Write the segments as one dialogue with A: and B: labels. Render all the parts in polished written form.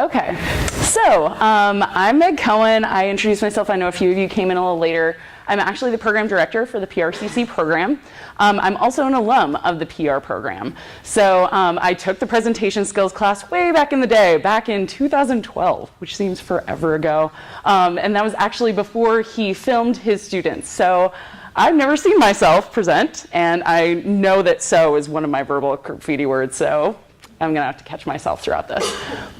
A: Okay, so I'm Meg Cohen. I introduced myself. I know a few of you came in a little later. I'm actually the program director for the PRCC program. I'm also an alum of the PR program. So I took the presentation skills class way back in the day, back in 2012, which seems forever ago. And that was actually before he filmed his students. So I've never seen myself present, and I know that "so" is one of my verbal graffiti words, so I'm gonna have to catch myself throughout this.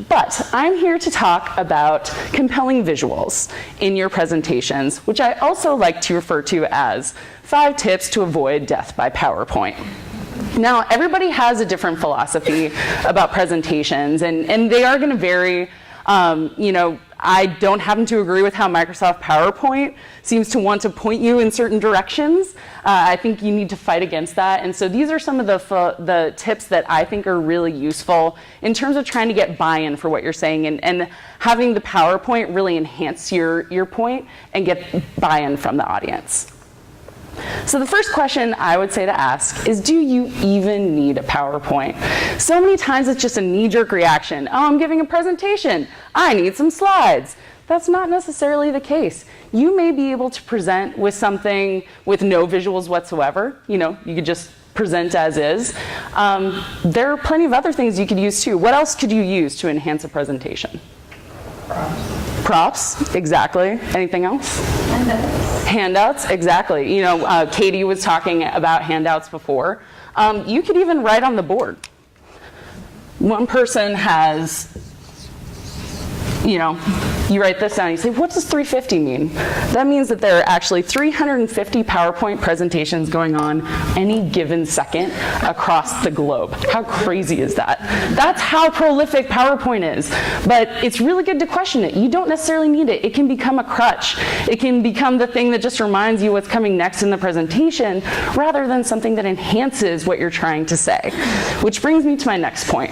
A: But I'm here to talk about compelling visuals in your presentations, which I also like to refer to as 5 tips to avoid death by PowerPoint. Now, everybody has a different philosophy about presentations, and they are gonna vary. I don't happen to agree with how Microsoft PowerPoint seems to want to point you in certain directions. I think you need to fight against that. And so these are some of the tips that I think are really useful in terms of trying to get buy-in for what you're saying and having the PowerPoint really enhance your point and get buy-in from the audience. So the first question I would say to ask is, do you even need a PowerPoint? So many times it's just a knee-jerk reaction. Oh, I'm giving a presentation. I need some slides. That's not necessarily the case. You may be able to present with something with no visuals whatsoever. You could just present as is. There are plenty of other things you could use too. What else could you use to enhance a presentation? Props, exactly. Anything else? Handouts, exactly. Katie was talking about handouts before. You could even write on the board. One person has, you write this down, you say, what does 350 mean? That means that there are actually 350 PowerPoint presentations going on any given second across the globe. How crazy is that? That's how prolific PowerPoint is. But it's really good to question it. You don't necessarily need it. It can become a crutch. It can become the thing that just reminds you what's coming next in the presentation rather than something that enhances what you're trying to say. Which brings me to my next point.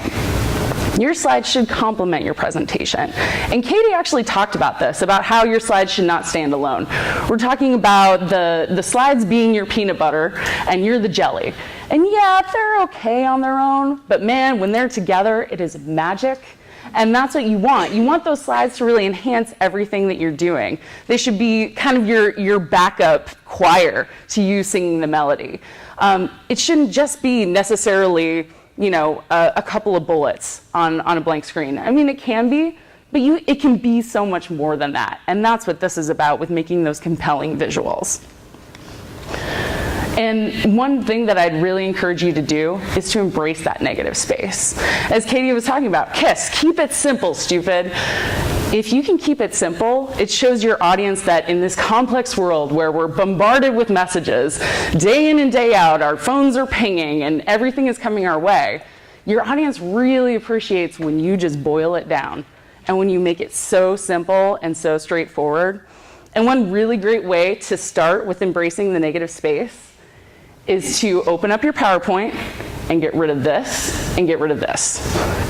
A: Your slides should complement your presentation. And Katie actually talked about this, about how your slides should not stand alone. We're talking about the slides being your peanut butter and you're the jelly. And yeah, they're okay on their own, but man, when they're together, it is magic. And that's what you want. You want those slides to really enhance everything that you're doing. They should be kind of your backup choir to you singing the melody. It shouldn't just be necessarily a couple of bullets on a blank screen. I mean, it can be, but it can be so much more than that. And that's what this is about with making those compelling visuals. And one thing that I'd really encourage you to do is to embrace that negative space. As Katie was talking about, keep it simple, stupid. If you can keep it simple, it shows your audience that in this complex world where we're bombarded with messages, day in and day out, our phones are pinging and everything is coming our way, your audience really appreciates when you just boil it down and when you make it so simple and so straightforward. And one really great way to start with embracing the negative space is to open up your PowerPoint and get rid of this and get rid of this.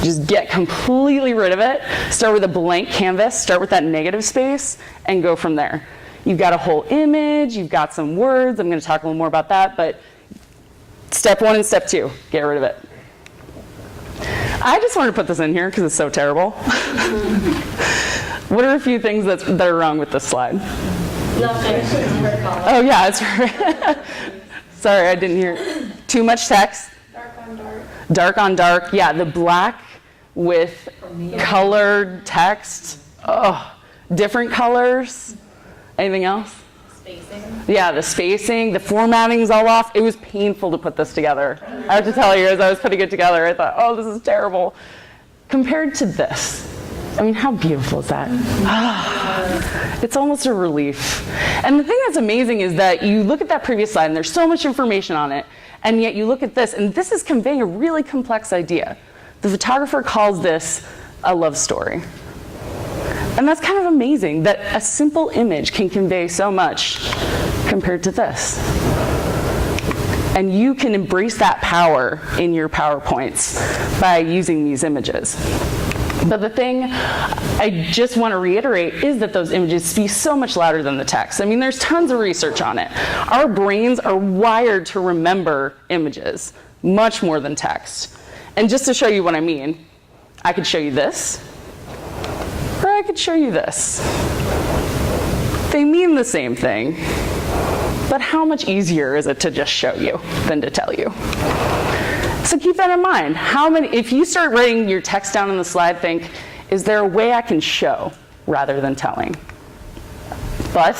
A: Just get completely rid of it. Start with a blank canvas, start with that negative space, and go from there. You've got a whole image, you've got some words. I'm going to talk a little more about that, but step 1 and step 2, get rid of it. I just wanted to put this in here because it's so terrible. What are a few things that are wrong with this slide?
B: Nothing.
A: Oh yeah, it's right. Sorry, I didn't hear. Too much text.
B: Dark on dark.
A: Dark on dark. Yeah, the black with colored text. Oh, different colors. Anything else?
B: Spacing.
A: Yeah, the spacing, the formatting's all off. It was painful to put this together. I have to tell you, as I was putting it together, I thought, oh, this is terrible. Compared to this, I mean, how beautiful is that? It's almost a relief. And the thing that's amazing is that you look at that previous slide and there's so much information on it, and yet you look at this, and this is conveying a really complex idea. The photographer calls this a love story. And that's kind of amazing that a simple image can convey so much compared to this. And you can embrace that power in your PowerPoints by using these images. But the thing I just want to reiterate is that those images speak so much louder than the text. I mean, there's tons of research on it. Our brains are wired to remember images much more than text. And just to show you what I mean, I could show you this. could show you this. They mean the same thing, but how much easier is it to just show you than to tell you? So keep that in mind. If you start writing your text down on the slide, think, is there a way I can show rather than telling? But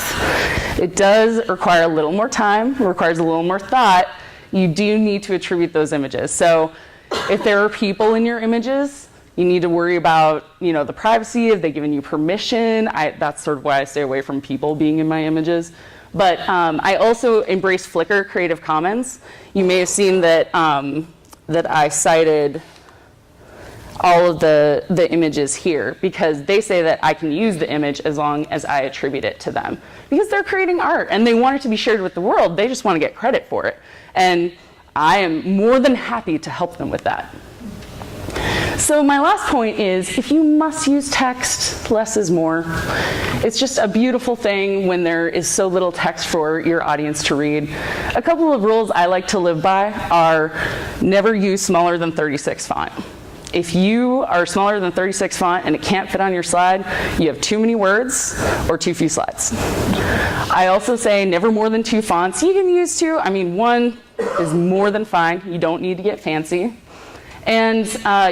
A: it does require a little more time, requires a little more thought. You do need to attribute those images. So if there are people in your images, you need to worry about, the privacy. Have they given you permission? That's sort of why I stay away from people being in my images. But I also embrace Flickr Creative Commons. You may have seen that I cited all of the images here because they say that I can use the image as long as I attribute it to them. Because they're creating art and they want it to be shared with the world. They just want to get credit for it. And I am more than happy to help them with that. So my last point is, if you must use text, less is more. It's just a beautiful thing when there is so little text for your audience to read. A couple of rules I like to live by are never use smaller than 36 font. If you are smaller than 36 font and it can't fit on your slide, you have too many words or too few slides. I also say never more than 2 fonts. You can use 2. I mean, 1 is more than fine. You don't need to get fancy. And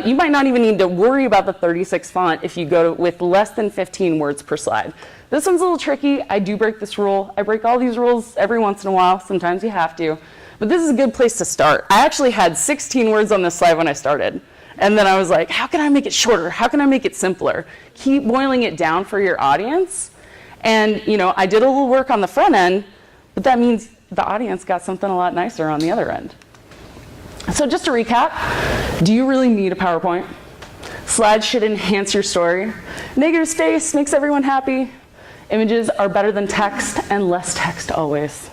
A: you might not even need to worry about the 36 font if you go with less than 15 words per slide. This one's a little tricky. I do break this rule. I break all these rules every once in a while. Sometimes you have to. But this is a good place to start. I actually had 16 words on this slide when I started. And then I was like, how can I make it shorter? How can I make it simpler? Keep boiling it down for your audience. And I did a little work on the front end, but that means the audience got something a lot nicer on the other end. So just to recap, do you really need a PowerPoint? Slides should enhance your story. Negative space makes everyone happy. Images are better than text, and less text always.